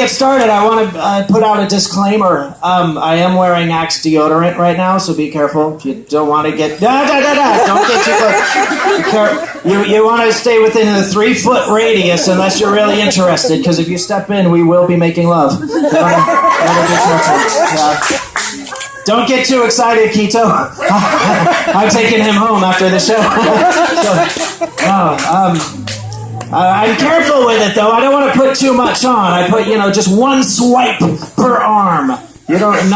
Get started, I want to put out a disclaimer. I am wearing Axe deodorant right now, so be careful. If you don't want to get... Don't get too close. You want to stay within a 3-foot radius unless you're really interested, because if you step in, we will be making love. Don't get too excited, Keto. I'm taking him home after the show. I'm careful with it, though. I don't want to put too much on. I put, just one swipe per arm. I don't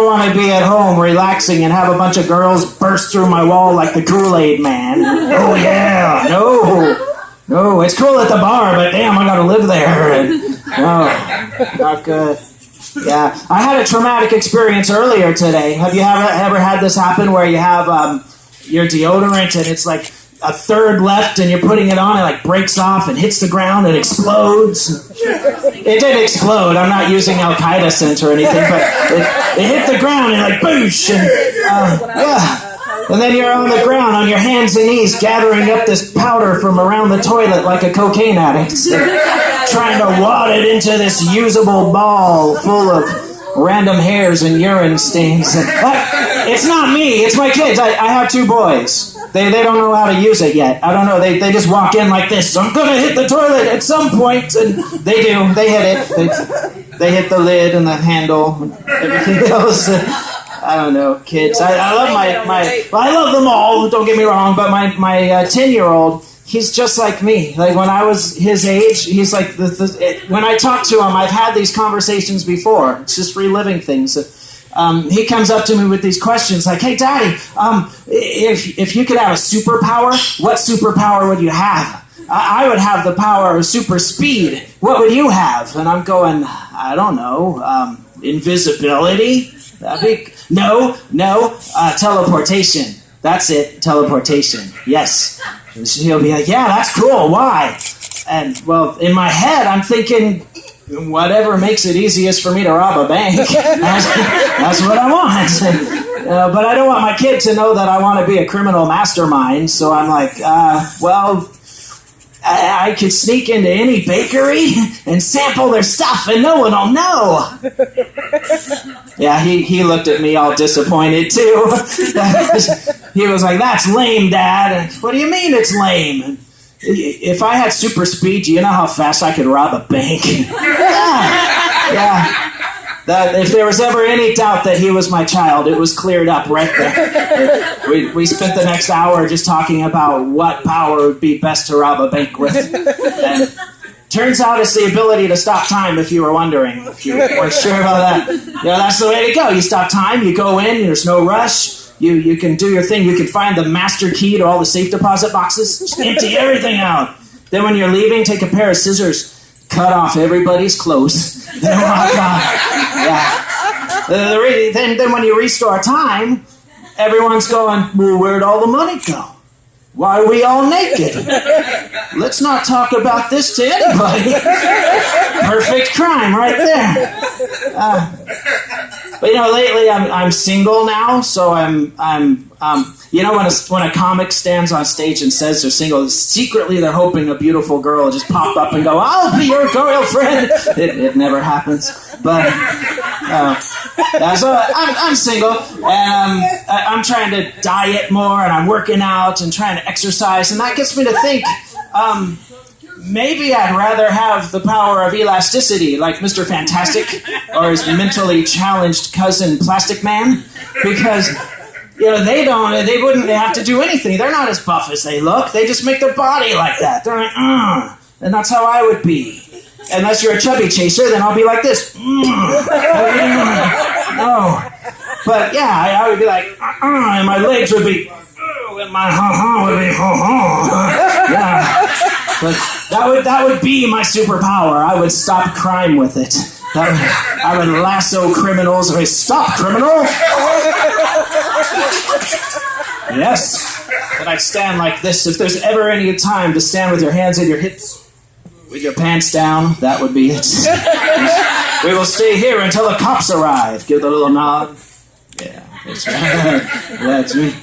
want to be at home relaxing and have a bunch of girls burst through my wall like the Kool-Aid Man. Oh, yeah. No, it's cool at the bar, but damn, I got to live there. No, not good. Yeah, I had a traumatic experience earlier today. Have you ever had this happen where you have your deodorant and it's like a third left and you're putting it on, it like breaks off and hits the ground and explodes? It did explode. I'm not using Al-Qaeda scent or anything, but it hit the ground and like boosh and and then you're on the ground on your hands and knees gathering up this powder from around the toilet like a cocaine addict, trying to wad it into this usable ball full of random hairs and urine stains. It's not me, it's my kids. I have 2 boys. They don't know how to use it yet. I don't know. They just walk in like this. I'm going to hit the toilet at some point. And they do. They hit it. They hit the lid and the handle and everything else. I don't know, kids. I love I love them all, don't get me wrong, but my 10-year-old, he's just like me. Like, when I was his age, he's like, when I talk to him, I've had these conversations before. It's just reliving things. He comes up to me with these questions like, hey, Daddy, if you could have a superpower, what superpower would you have? I would have the power of super speed. What would you have? And I'm going, I don't know, invisibility? No, teleportation. That's it, teleportation. Yes. And he'll be like, yeah, that's cool. Why? And, well, in my head, I'm thinking, whatever makes it easiest for me to rob a bank. That's what I want. But I don't want my kid to know that I want to be a criminal mastermind. So I'm like, I could sneak into any bakery and sample their stuff and no one will know. Yeah, he looked at me all disappointed too. He was like, that's lame, Dad. What do you mean it's lame? If I had super speed, do you know how fast I could rob a bank? Yeah. If there was ever any doubt that he was my child, it was cleared up right there. We spent the next hour just talking about what power would be best to rob a bank with. And turns out it's the ability to stop time, if you were wondering. If you weren't sure about that. That's the way to go. You stop time, you go in, there's no rush. You can do your thing. You can find the master key to all the safe deposit boxes. Just empty everything out. Then when you're leaving, take a pair of scissors, cut off everybody's clothes. Then walk off. Yeah. Then when you restore time, everyone's going, well, where'd all the money go? Why are we all naked? Let's not talk about this to anybody. Perfect crime right there. But lately I'm single now, so I'm when a comic stands on stage and says they're single, secretly they're hoping a beautiful will just pop up and go, I'll be your girlfriend. It never happens, but so I'm single, and I'm trying to diet more, and I'm working out and trying to exercise, and that gets me to think, maybe I'd rather have the power of elasticity, like Mr. Fantastic or his mentally challenged cousin Plastic Man, because they wouldn't have to do anything. They're not as buff as they look. They just make their body like that. They're like, and that's how I would be. Unless you're a chubby chaser, then I'll be like this. No. But yeah, I would be like, and my legs would be, and my would be, yeah. But that would be my superpower. I would stop crime with it. I would lasso criminals. I would stop criminal. Yes. And I'd stand like this. If there's ever any time to stand with your hands in your hips, with your pants down, that would be it. We will stay here until the cops arrive. Give the little nod. Yeah, that's right. That's me.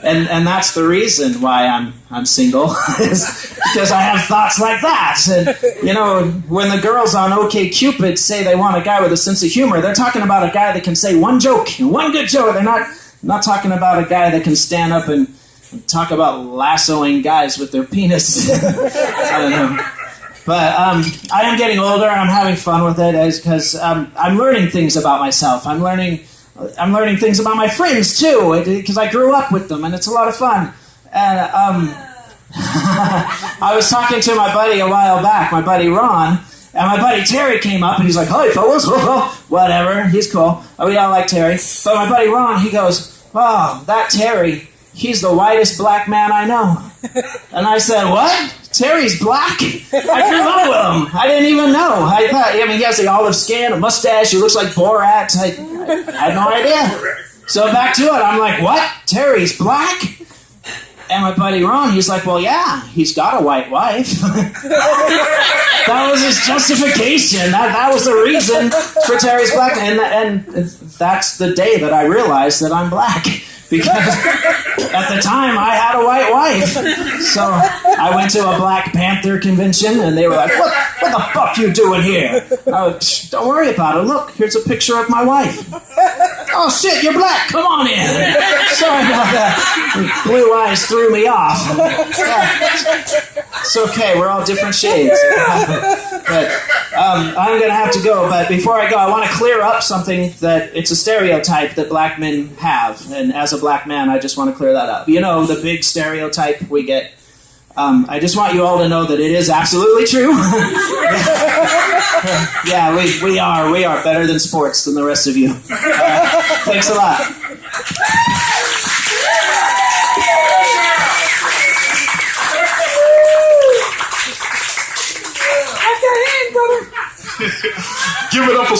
And that's the reason why I'm single, is because I have thoughts like that. And, you know, when the girls on OkCupid say they want a guy with a sense of humor, they're talking about a guy that can say one joke, one good joke. They're not talking about a guy that can stand up and talk about lassoing guys with their penis. I don't know. But I am getting older, and I'm having fun with it because I'm learning things about myself. I'm learning things about my friends, too, because I grew up with them, and it's a lot of fun. And I was talking to my buddy a while back, my buddy Ron, and my buddy Terry came up, and he's like, "Hi, fellas." Whatever, he's cool. We all like Terry. But my buddy Ron, he goes, "Oh, that Terry, he's the whitest black man I know." And I said, "What? Terry's black?" I grew up with him. I didn't even know. I mean, he has the olive skin, a mustache. He looks like Borat. I had no idea. So back to it. I'm like, "What? Terry's black?" And my buddy Ron, he's like, "Well, yeah, he's got a white wife." That was his justification. That was the reason for Terry's black. And that's the day that I realized that I'm black. Because at the time, I had a white wife. So I went to a Black Panther convention, and they were like, what the fuck you doing here? Don't worry about it. Look, here's a picture of my wife. Oh, shit, you're black. Come on in. Sorry about that. Blue eyes threw me off. It's okay. We're all different shades. But I'm going to have to go. But before I go, I want to clear up something that it's a stereotype that black men have. And as a black man, I just want to clear that up. You know, the big stereotype we get. I just want you all to know that it is absolutely true. Yeah, we are better than sports than the rest of you. Thanks a lot. Give it up for